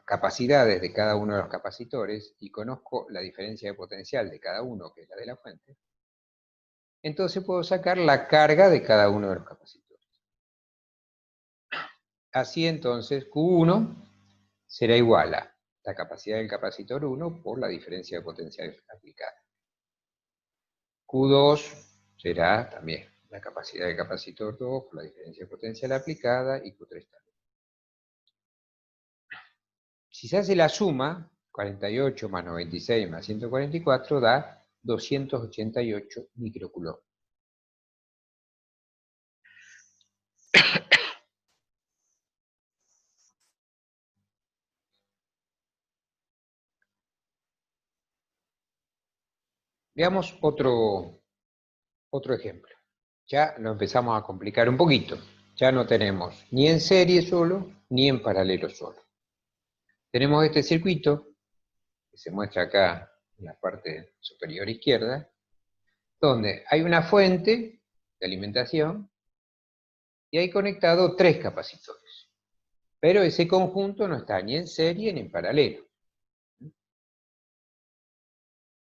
Speaker 1: capacidades de cada uno de los capacitores y conozco la diferencia de potencial de cada uno, que es la de la fuente, entonces puedo sacar la carga de cada uno de los capacitores. Así entonces Q1 será igual a la capacidad del capacitor 1 por la diferencia de potencial aplicada. Q2 será también la capacidad del capacitor 2 por la diferencia de potencial aplicada y Q3 también. Si se hace la suma, 48 más 96 más 144 da 288 microcoulomb. Veamos otro ejemplo. Ya lo empezamos a complicar un poquito. Ya no tenemos ni en serie solo, ni en paralelo solo. Tenemos este circuito, que se muestra acá en la parte superior izquierda, donde hay una fuente de alimentación y hay conectado 3 capacitores. Pero ese conjunto no está ni en serie ni en paralelo.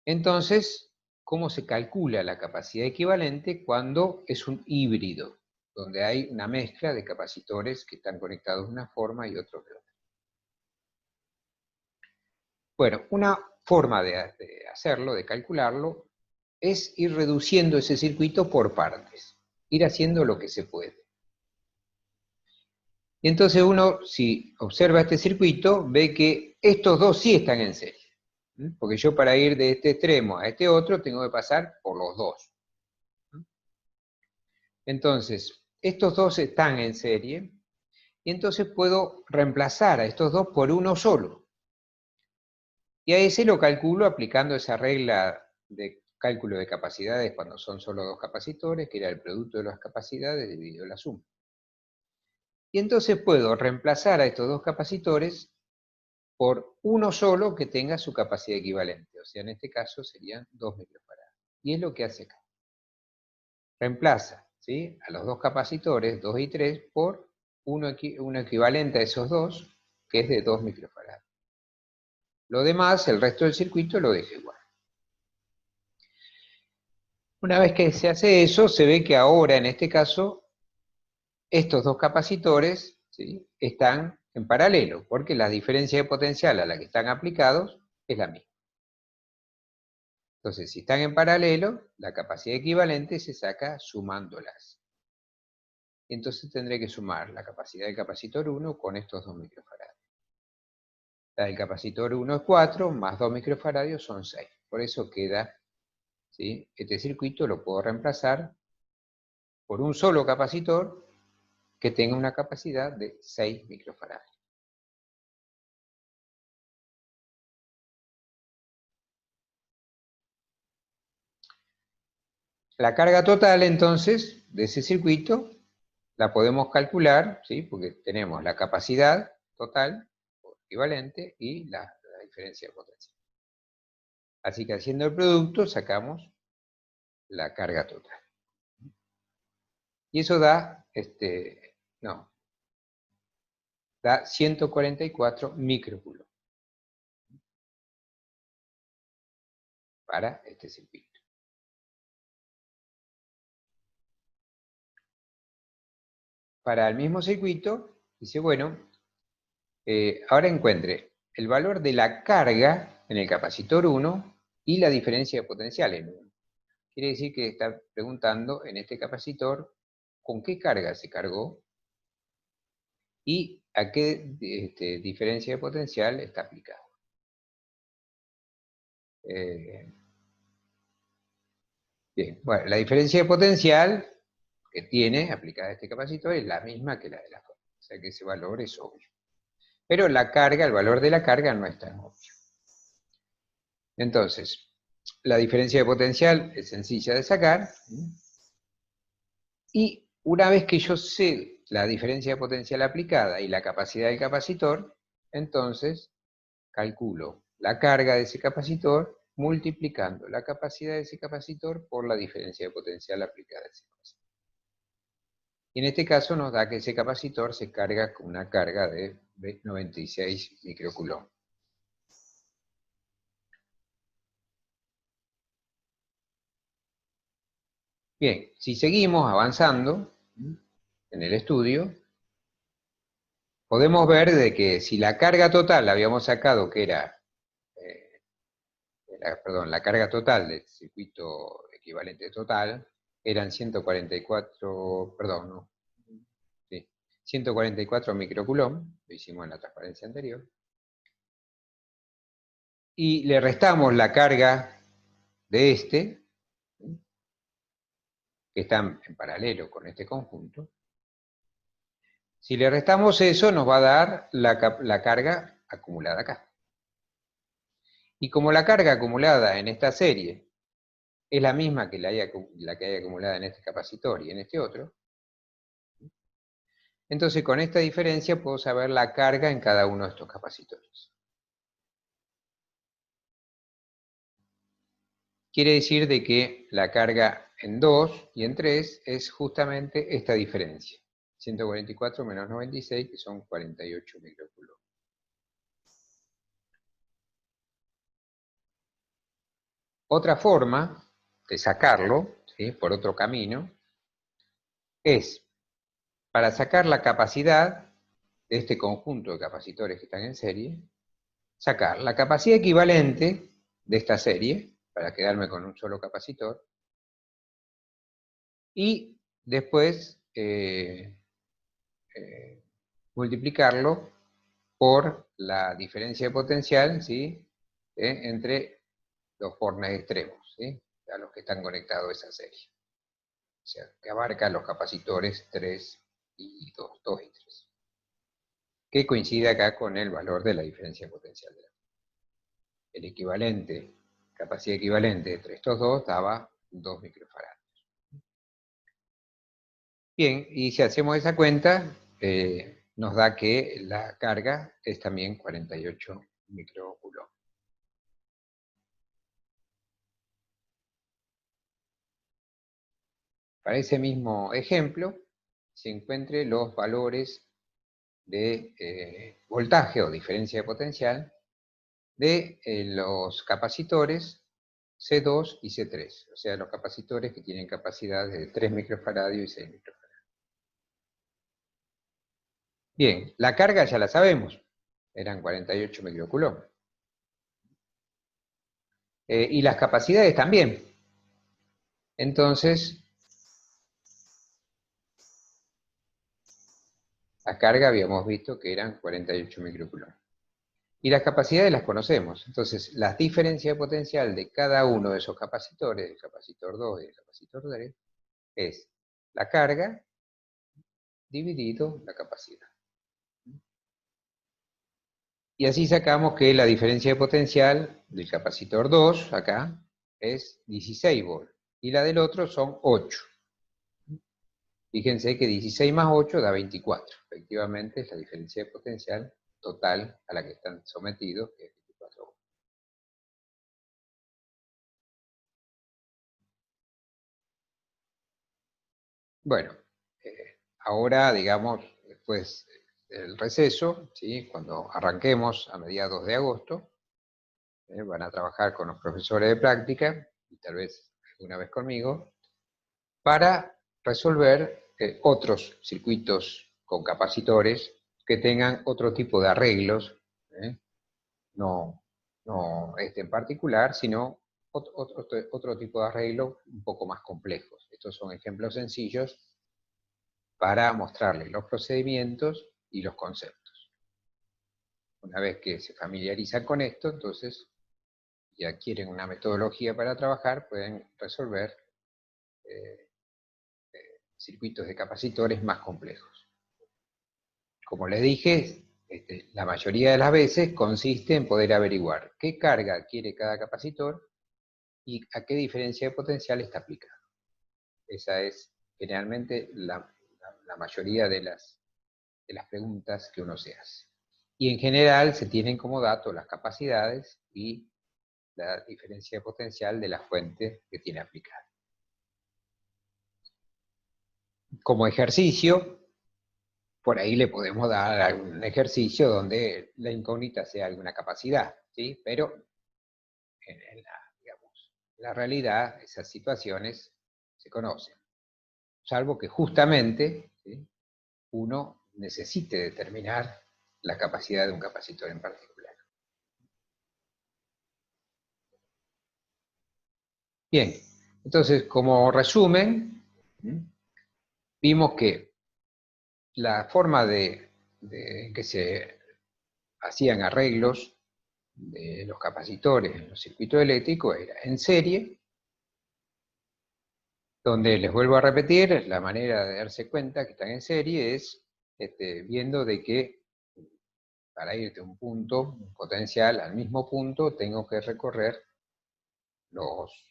Speaker 1: Entonces, ¿cómo se calcula la capacidad equivalente cuando es un híbrido? Donde hay una mezcla de capacitores que están conectados de una forma y otros de otra. Bueno, una forma de hacerlo, de calcularlo, es ir reduciendo ese circuito por partes, ir haciendo lo que se puede. Y entonces uno, si observa este circuito, ve que estos dos sí están en serie. Porque yo para ir de este extremo a este otro tengo que pasar por los dos. Entonces, estos dos están en serie, y entonces puedo reemplazar a estos dos por uno solo. Y a ese lo calculo aplicando esa regla de cálculo de capacidades cuando son solo dos capacitores, que era el producto de las capacidades dividido la suma. Y entonces puedo reemplazar a estos dos capacitores por uno solo que tenga su capacidad equivalente. O sea, en este caso serían 2 microfarads. Y es lo que hace acá. Reemplaza, ¿sí?, a los dos capacitores, 2 y 3, por uno equivalente a esos dos, que es de 2 microfarads. Lo demás, el resto del circuito, lo deja igual. Una vez que se hace eso, se ve que ahora, en este caso, estos dos capacitores, ¿sí?, están en paralelo, porque la diferencia de potencial a la que están aplicados es la misma. Entonces, si están en paralelo, la capacidad equivalente se saca sumándolas. Entonces tendré que sumar la capacidad del capacitor 1 con estos 2 microfarads. La del capacitor 1 es 4, más 2 microfaradios son 6. Por eso queda, ¿sí?, este circuito lo puedo reemplazar por un solo capacitor que tenga una capacidad de 6 microfaradios. La carga total, entonces, de ese circuito, la podemos calcular, ¿sí?, porque tenemos la capacidad total, o equivalente, y la diferencia de potencial. Así que haciendo el producto, sacamos la carga total. Y eso da, da 144 microcoulomb para este circuito. Para el mismo circuito, dice, bueno, ahora encuentre el valor de la carga en el capacitor 1 y la diferencia de potencial en 1. Quiere decir que está preguntando en este capacitor con qué carga se cargó y a qué diferencia de potencial está aplicado. Bien, bueno, la diferencia de potencial que tiene aplicada este capacitor es la misma que la de la fuente, o sea que ese valor es obvio. Pero la carga, el valor de la carga no es tan obvio. Entonces, la diferencia de potencial es sencilla de sacar, y una vez que yo sé la diferencia de potencial aplicada y la capacidad del capacitor, entonces calculo la carga de ese capacitor multiplicando la capacidad de ese capacitor por la diferencia de potencial aplicada a ese capacitor. Y en este caso nos da que ese capacitor se carga con una carga de 96 microcoulomb. Bien, si seguimos avanzando en el estudio, podemos ver de que si la carga total la habíamos sacado, que era, la carga total del circuito equivalente total, eran 144, perdón, no, sí, 144 microcoulomb, lo hicimos en la transparencia anterior, y le restamos la carga de este, que están en paralelo con este conjunto. Si le restamos eso, nos va a dar la carga acumulada acá. Y como la carga acumulada en esta serie es la misma que la que hay acumulada en este capacitor y en este otro, entonces con esta diferencia puedo saber la carga en cada uno de estos capacitores. Quiere decir de que la carga en 2 y en 3 es justamente esta diferencia. 144 menos 96, que son 48 microcoulomb. Otra forma de sacarlo, ¿sí?, por otro camino, es para sacar la capacidad de este conjunto de capacitores que están en serie, sacar la capacidad equivalente de esta serie, para quedarme con un solo capacitor, y después multiplicarlo por la diferencia de potencial, ¿sí?, entre los bornes extremos, ¿sí?, a los que están conectados a esa serie. O sea, que abarca los capacitores 3 y 2, 2 y 3. Que coincide acá con el valor de la diferencia potencial de la fuente. El equivalente, capacidad equivalente entre estos dos daba 2 microfaradios. Bien, y si hacemos esa cuenta, nos da que la carga es también 48 microcoulomb. Para ese mismo ejemplo, se encuentren los valores de voltaje o diferencia de potencial de los capacitores C2 y C3, o sea, los capacitores que tienen capacidad de 3 microfaradios y 6 microfaradios. Bien, la carga ya la sabemos, eran 48 microcoulomb. Y las capacidades también. Entonces, la carga habíamos visto que eran 48 microcoulomb. Y las capacidades las conocemos. Entonces, la diferencia de potencial de cada uno de esos capacitores, el capacitor 2 y el capacitor 3, es la carga dividido la capacidad. Y así sacamos que la diferencia de potencial del capacitor 2, acá, es 16 volts. Y la del otro son 8. Fíjense que 16 más 8 da 24. Efectivamente, es la diferencia de potencial total a la que están sometidos, que es 24 volts. Bueno, ahora, digamos, después del receso, ¿sí?, cuando arranquemos a mediados de agosto, van a trabajar con los profesores de práctica, y tal vez una vez conmigo, para resolver otros circuitos con capacitores que tengan otro tipo de arreglos, no no este en particular, sino otro tipo de arreglo un poco más complejos. Estos son ejemplos sencillos para mostrarles los procedimientos y los conceptos. Una vez que se familiarizan con esto, entonces, y adquieren una metodología para trabajar, pueden resolver circuitos de capacitores más complejos. Como les dije, la mayoría de las veces consiste en poder averiguar qué carga adquiere cada capacitor y a qué diferencia de potencial está aplicado. Esa es generalmente la mayoría de las preguntas que uno se hace. Y en general se tienen como dato las capacidades y la diferencia de potencial de la fuente que tiene aplicada. Como ejercicio, por ahí le podemos dar algún ejercicio donde la incógnita sea alguna capacidad, ¿sí? Pero en la realidad esas situaciones se conocen, salvo que justamente, ¿sí?, uno necesite determinar la capacidad de un capacitor en particular. Bien, entonces como resumen, vimos que la forma de que se hacían arreglos de los capacitores en los circuitos eléctricos era en serie, donde les vuelvo a repetir, la manera de darse cuenta que están en serie es viendo de que para ir de un punto, un potencial, al mismo punto, tengo que recorrer los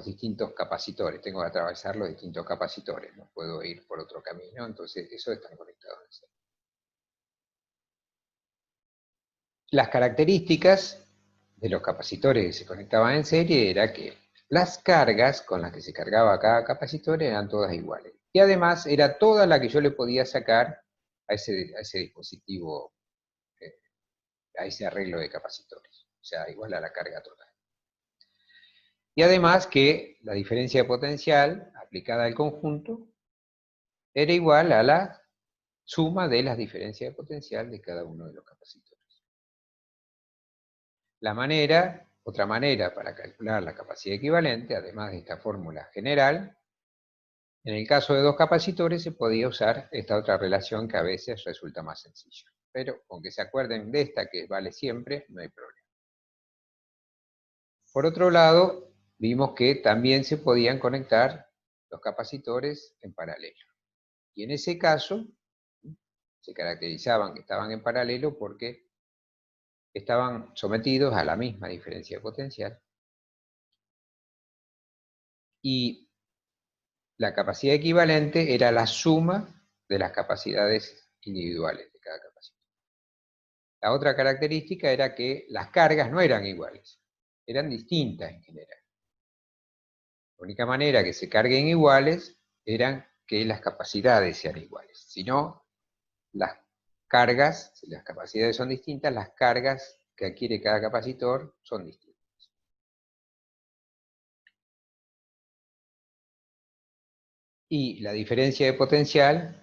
Speaker 1: distintos capacitores, tengo que atravesar los distintos capacitores, no puedo ir por otro camino, entonces eso está conectado en serie. Las características de los capacitores que se conectaban en serie era que las cargas con las que se cargaba cada capacitor eran todas iguales. Y además era toda la que yo le podía sacar a ese dispositivo, a ese arreglo de capacitores. O sea, igual a la carga total. Y además que la diferencia de potencial aplicada al conjunto era igual a la suma de las diferencias de potencial de cada uno de los capacitores. Otra manera para calcular la capacidad equivalente, además de esta fórmula general, en el caso de dos capacitores se podía usar esta otra relación que a veces resulta más sencilla. Pero con que se acuerden de esta, que vale siempre, no hay problema. Por otro lado, vimos que también se podían conectar los capacitores en paralelo. Y en ese caso, se caracterizaban que estaban en paralelo porque estaban sometidos a la misma diferencia de potencial. Y la capacidad equivalente era la suma de las capacidades individuales de cada capacitor. La otra característica era que las cargas no eran iguales, eran distintas en general. La única manera que se carguen iguales era que las capacidades sean iguales. Si no, las cargas, si las capacidades son distintas, las cargas que adquiere cada capacitor son distintas. Y la diferencia de potencial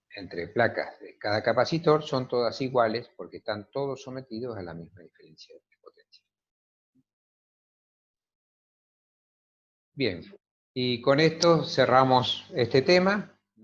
Speaker 1: entre placas de cada capacitor son todas iguales porque están todos sometidos a la misma diferencia de potencial. Bien, y con esto cerramos este tema.